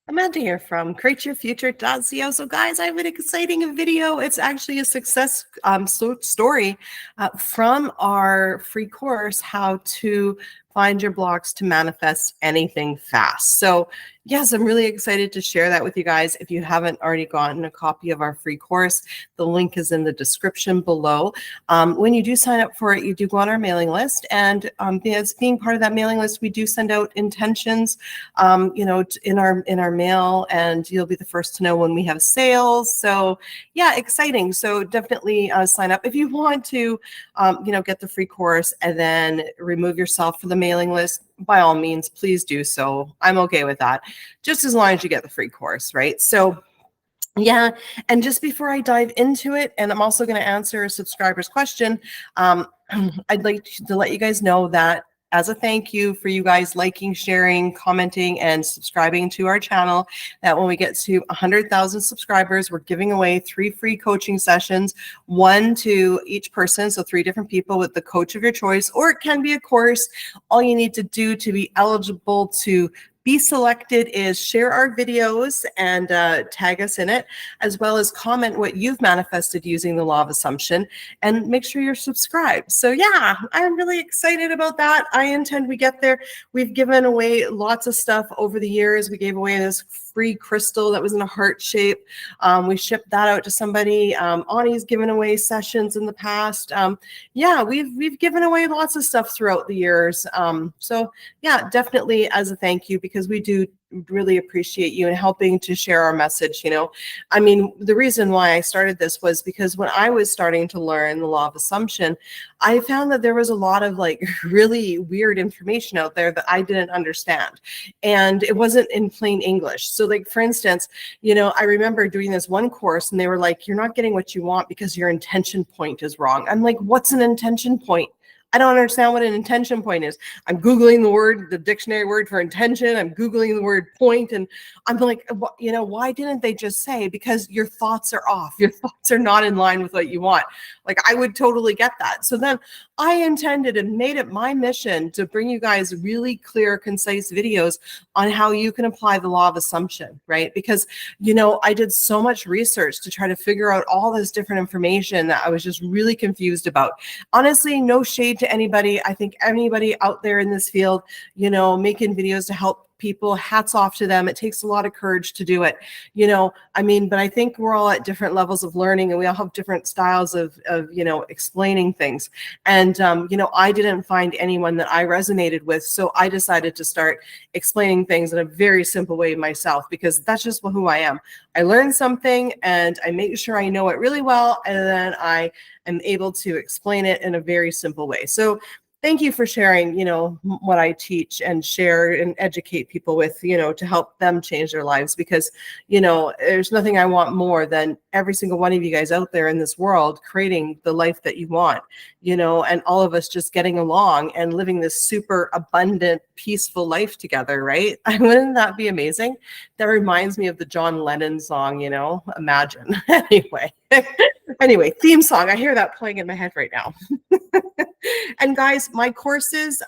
Amanda here from createyourfuture.co. So guys, I have an exciting video. It's actually a success story from our free course, How to Find Your Blocks to Manifest Anything Fast. So yes, I'm really excited to share that with you guys. If you haven't already gotten a copy of our free course, the link is in the description below. When you do sign up for it, you do go on our mailing list. And as being part of that mailing list, we do send out intentions, in our mail, and you'll be the first to know when we have sales. So yeah, exciting. So definitely sign up if you want to, get the free course and then remove yourself from the mailing list. By all means, please do so. I'm okay with that, just as long as you get the free course, right? So yeah, and just before I dive into it, and I'm also going to answer a subscriber's question, I'd like to let you guys know that as a thank you for you guys liking, sharing, commenting, and subscribing to our channel, that when we get to 100,000 subscribers, we're giving away 3 free coaching sessions, 1 to each person, so 3 different people with the coach of your choice, or it can be a course. All you need to do to be eligible to be selected is share our videos and tag us in it, as well as comment what you've manifested using the law of assumption, and make sure you're subscribed. So yeah, I'm really excited about that. I intend we get there. We've given away lots of stuff over the years. We gave away this free crystal that was in a heart shape. We shipped that out to somebody. Ani's given away sessions in the past. Yeah, we've given away lots of stuff throughout the years. So yeah, definitely as a thank you, because we do really appreciate you and helping to share our message. I mean, the reason why I started this was because when I was starting to learn the law of assumption, I found that there was a lot of really weird information out there that I didn't understand, and it wasn't in plain English. So for instance, I remember doing this one course and they were like, you're not getting what you want because your intention point is wrong. I'm like, what's an intention point? I don't understand what an intention point is. I'm Googling the dictionary word for intention. I'm Googling the word point. And I'm like, why didn't they just say, because your thoughts are off. Your thoughts are not in line with what you want. I would totally get that. So then I intended and made it my mission to bring you guys really clear, concise videos on how you can apply the law of assumption, right? Because, I did so much research to try to figure out all this different information that I was just really confused about. Honestly, no shade to anybody. I think anybody out there in this field, making videos to help people, hats off to them. It takes a lot of courage to do it, but I think we're all at different levels of learning, and we all have different styles of explaining things. And, I didn't find anyone that I resonated with. So I decided to start explaining things in a very simple way myself, because that's just who I am. I learn something and I make sure I know it really well, and then I am able to explain it in a very simple way. So thank you for sharing, what I teach and share and educate people with, to help them change their lives, because, there's nothing I want more than every single one of you guys out there in this world creating the life that you want, and all of us just getting along and living this super abundant, peaceful life together, right? Wouldn't that be amazing? That reminds me of the John Lennon song, Imagine. Anyway, theme song. I hear that playing in my head right now. And guys, my courses,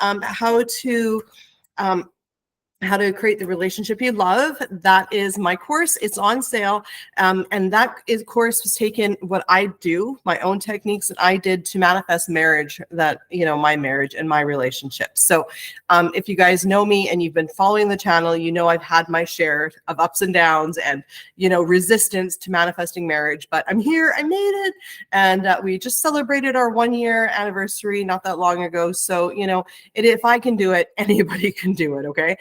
how to create the relationship you love, that is my course. It's on sale. And that course was taken what I do, my own techniques that I did to manifest marriage, that, my marriage and my relationship. So if you guys know me and you've been following the channel, I've had my share of ups and downs and, resistance to manifesting marriage, but I'm here, I made it. And we just celebrated our 1-year anniversary not that long ago. So, if I can do it, anybody can do it. Okay.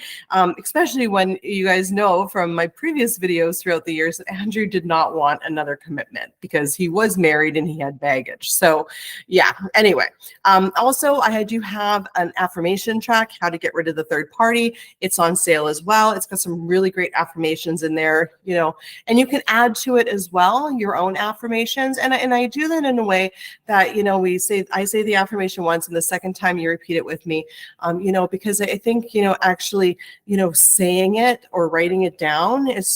Especially when you guys know from my previous videos throughout the years that Andrew did not want another commitment because he was married and he had baggage. So yeah, anyway, also I do have an affirmation track, how to get rid of the third party. It's on sale as well. It's got some really great affirmations in there, and you can add to it as well your own affirmations. And I do that in a way that, I say the affirmation once, and the second time you repeat it with me, because I think, actually saying it or writing it down, it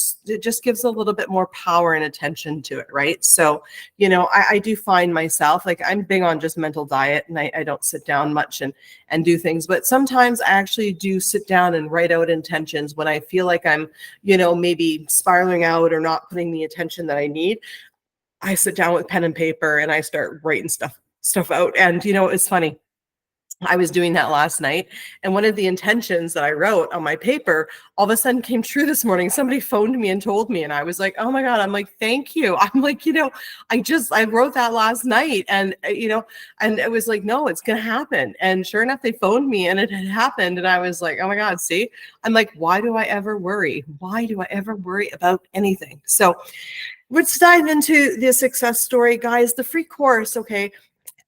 just gives a little bit more power and attention to it, right? So, I do find myself, like, I'm big on just mental diet, and I don't sit down much and do things, but sometimes I actually do sit down and write out intentions when I feel like I'm, maybe spiraling out or not putting the attention that I need. I sit down with pen and paper and I start writing stuff out. And it's funny. I was doing that last night, and one of the intentions that I wrote on my paper all of a sudden came true this morning. Somebody phoned me and told me, and I was like, oh my God. I'm like, thank you. I'm like, I wrote that last night, and and it was like, no, it's going to happen. And sure enough, they phoned me and it had happened. And I was like, oh my God, see, I'm like, why do I ever worry? Why do I ever worry about anything? So let's dive into the success story, guys. The free course. Okay.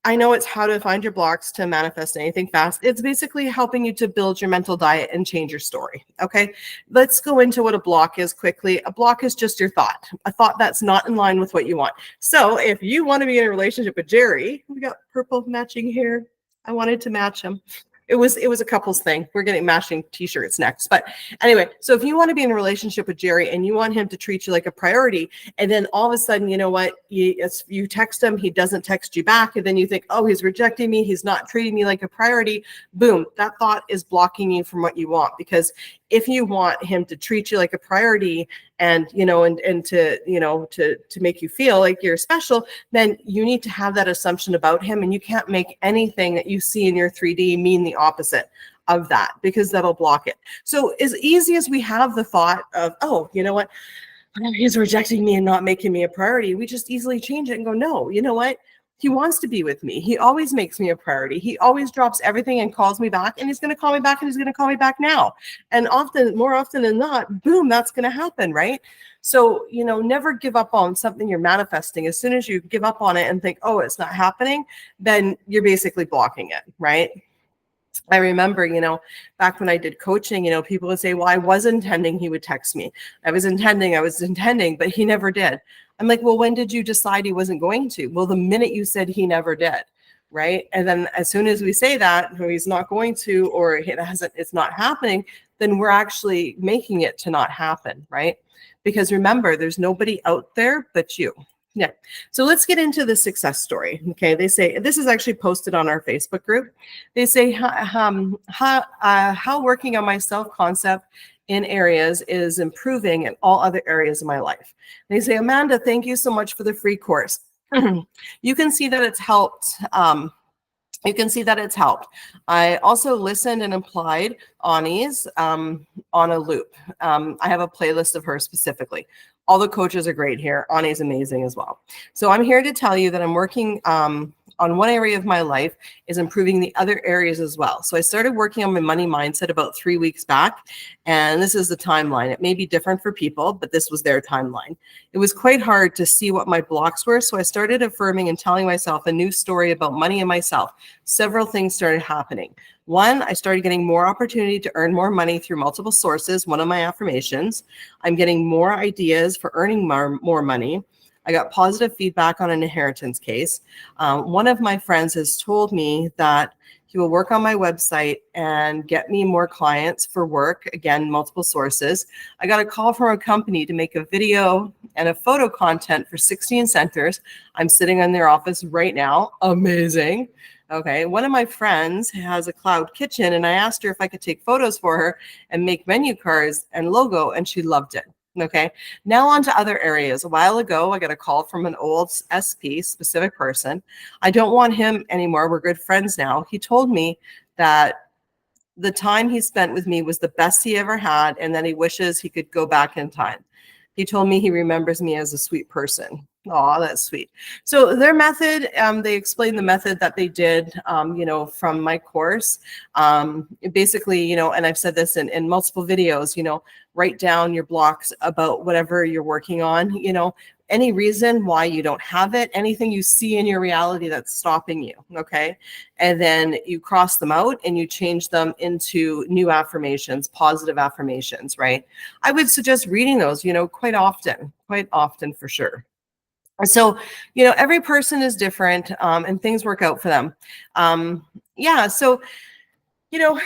I know it's how to find your blocks to manifest anything fast. It's basically helping you to build your mental diet and change your story. Okay. Let's go into what a block is quickly. A block is just your thought, a thought that's not in line with what you want. So if you want to be in a relationship with Jerry, we got purple matching hair. I wanted to match him. It was a couples thing. We're getting matching t-shirts next. But anyway, so if you want to be in a relationship with Jerry and you want him to treat you like a priority, and then all of a sudden, you know what, you text him, he doesn't text you back, and then you think, oh, he's rejecting me, he's not treating me like a priority. Boom, that thought is blocking you from what you want. Because if you want him to treat you like a priority and to make you feel like you're special, then you need to have that assumption about him, and you can't make anything that you see in your 3D mean the opposite of that, because that'll block it. So as easy as we have the thought of, oh, you know what, he's rejecting me and not making me a priority, we just easily change it and go, no, you know what? He wants to be with me. He always makes me a priority. He always drops everything and calls me back, and he's going to call me back, and he's going to call me back now. And more often than not, boom, that's going to happen, right? So, never give up on something you're manifesting. As soon as you give up on it and think, oh, it's not happening, then you're basically blocking it, right? I remember, back when I did coaching, people would say, well, I was intending he would text me. I was intending, but he never did. I'm like, well, when did you decide he wasn't going to? Well, the minute you said he never did, right? And then as soon as we say that, or he's not going to, or it's not happening, then we're actually making it to not happen, right? Because remember, there's nobody out there but you. Yeah. So let's get into the success story. Okay. They say, this is actually posted on our Facebook group. They say, how working on my self-concept in areas is improving in all other areas of my life. They say, Amanda, thank you so much for the free course. You can see that it's helped. I also listened and applied Ani's on a loop. I have a playlist of her specifically. All the coaches are great here. Ani's amazing as well. So I'm here to tell you that I'm working on one area of my life is improving the other areas as well. So I started working on my money mindset about 3 weeks back, and this is the timeline. It may be different for people, but this was their timeline. It was quite hard to see what my blocks were, so I started affirming and telling myself a new story about money and myself. Several things started happening. One, I started getting more opportunity to earn more money through multiple sources, one of my affirmations. I'm getting more ideas for earning more money. I got positive feedback on an inheritance case. One of my friends has told me that he will work on my website and get me more clients for work. Again, multiple sources. I got a call from a company to make a video and a photo content for 16 centers. I'm sitting in their office right now. Amazing. Okay, one of my friends has a cloud kitchen, and I asked her if I could take photos for her and make menu cards and logo, and she loved it. Okay, now on to other areas. A while ago, I got a call from an old SP, specific person. I don't want him anymore. We're good friends now. He told me that the time he spent with me was the best he ever had, and that he wishes he could go back in time. He told me he remembers me as a sweet person. Oh, that's sweet. So their method, they explained the method that they did, from my course. Basically, and I've said this in multiple videos, write down your blocks about whatever you're working on, any reason why you don't have it, anything you see in your reality that's stopping you, okay? And then you cross them out and you change them into new affirmations, positive affirmations, right? I would suggest reading those, quite often for sure. So, every person is different, and things work out for them. So you know,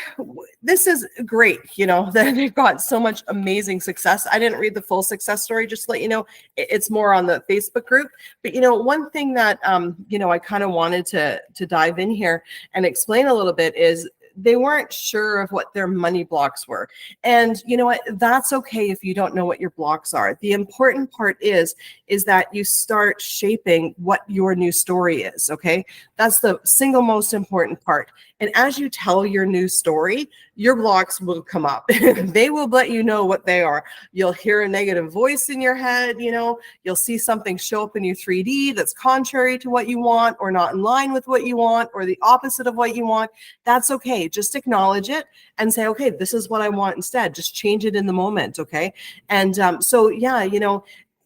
this is great, you know, that they've got so much amazing success. I didn't read the full success story, just to let you know, it's more on the Facebook group. But, you know, one thing that, you know, I kind of wanted to dive in here and explain a little bit is they weren't sure of what their money blocks were. And you know what? That's okay if you don't know what your blocks are. The important part is that you start shaping what your new story is, okay? That's the single most important part. And as you tell your new story, your blocks will come up. They will let you know what they are. You'll hear a negative voice in your head, you know, you'll see something show up in your 3D that's contrary to what you want or not in line with what you want or the opposite of what you want. That's okay. Just acknowledge it and say, okay, this is what I want instead. Just change it in the moment, okay? And so, yeah, you know,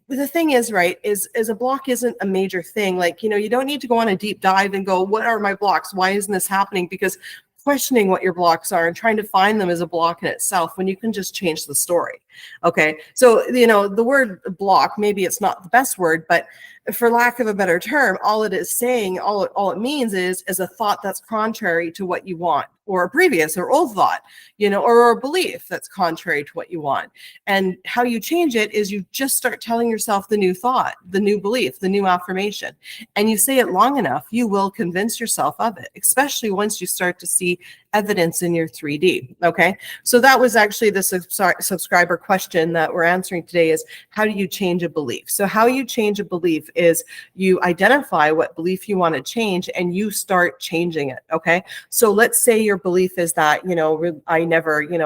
the thing is, right, is a block isn't a major thing. Like, you know, you don't need to go on a deep dive and go, what are my blocks? Why isn't this happening? Because questioning what your blocks are and trying to find them is a block in itself when you can just change the story. Okay. So, you know, the word block, maybe it's not the best word, but for lack of a better term, all it is saying, all it means is a thought that's contrary to what you want, or a previous or old thought, you know, or a belief that's contrary to what you want. And how you change it is you just start telling yourself the new thought, the new belief, the new affirmation, and you say it long enough, you will convince yourself of it, especially once you start to see evidence in your 3D. Okay. So that was actually the subscriber question that we're answering today is, how do you change a belief? So how you change a belief is you identify what belief you want to change and you start changing it. Okay. So let's say your belief is that, you know, I never get,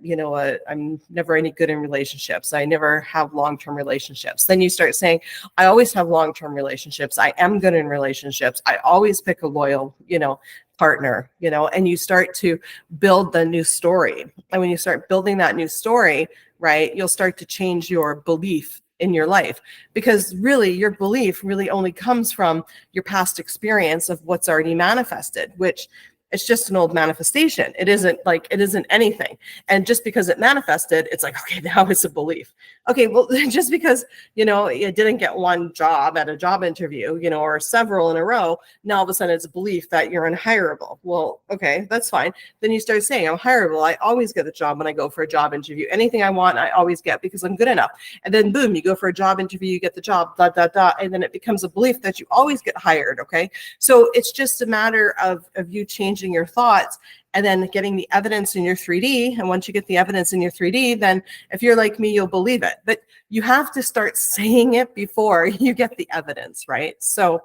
you know, I'm never any good in relationships. I never have long-term relationships. Then you start saying, I always have long-term relationships. I am good in relationships. I always pick a loyal, you know, partner, you know, and you start to build the new story. And when you start building that new story, right, you'll start to change your belief in your life, because really your belief really only comes from your past experience of what's already manifested, which it's just an old manifestation. It isn't anything. And just because it manifested, it's like, okay, now it's a belief. Okay, well, just because, you know, you didn't get one job at a job interview, you know, or several in a row, now all of a sudden it's a belief that you're unhireable. Well, okay, that's fine. Then you start saying, I'm hireable. I always get the job when I go for a job interview. Anything I want, I always get because I'm good enough. And then boom, you go for a job interview, you get the job, and then it becomes a belief that you always get hired, okay? So it's just a matter of you changing your thoughts and then getting the evidence in your 3D. And once you get the evidence in your 3D, then if you're like me, you'll believe it. But you have to start saying it before you get the evidence, right? So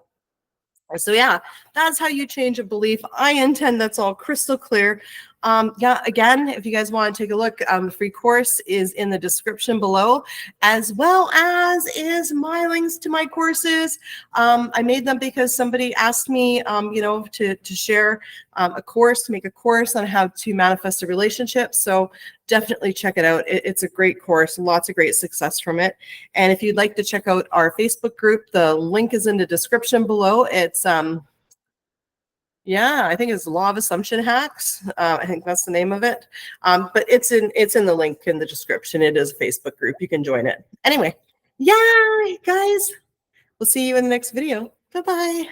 yeah, that's how you change a belief. I intend that's all crystal clear. Yeah, again, if you guys want to take a look, the free course is in the description below, as well as is my links to my courses. I made them because somebody asked me, you know, to share a course, to make a course on how to manifest a relationship. So definitely check it out. It's a great course, lots of great success from it. And if you'd like to check out our Facebook group, the link is in the description below. It's yeah, I think it's Law of Assumption Hacks. I think that's the name of it. But it's in the link in the description. It is a Facebook group. You can join it. Anyway, yeah, guys, we'll see you in the next video. Bye-bye.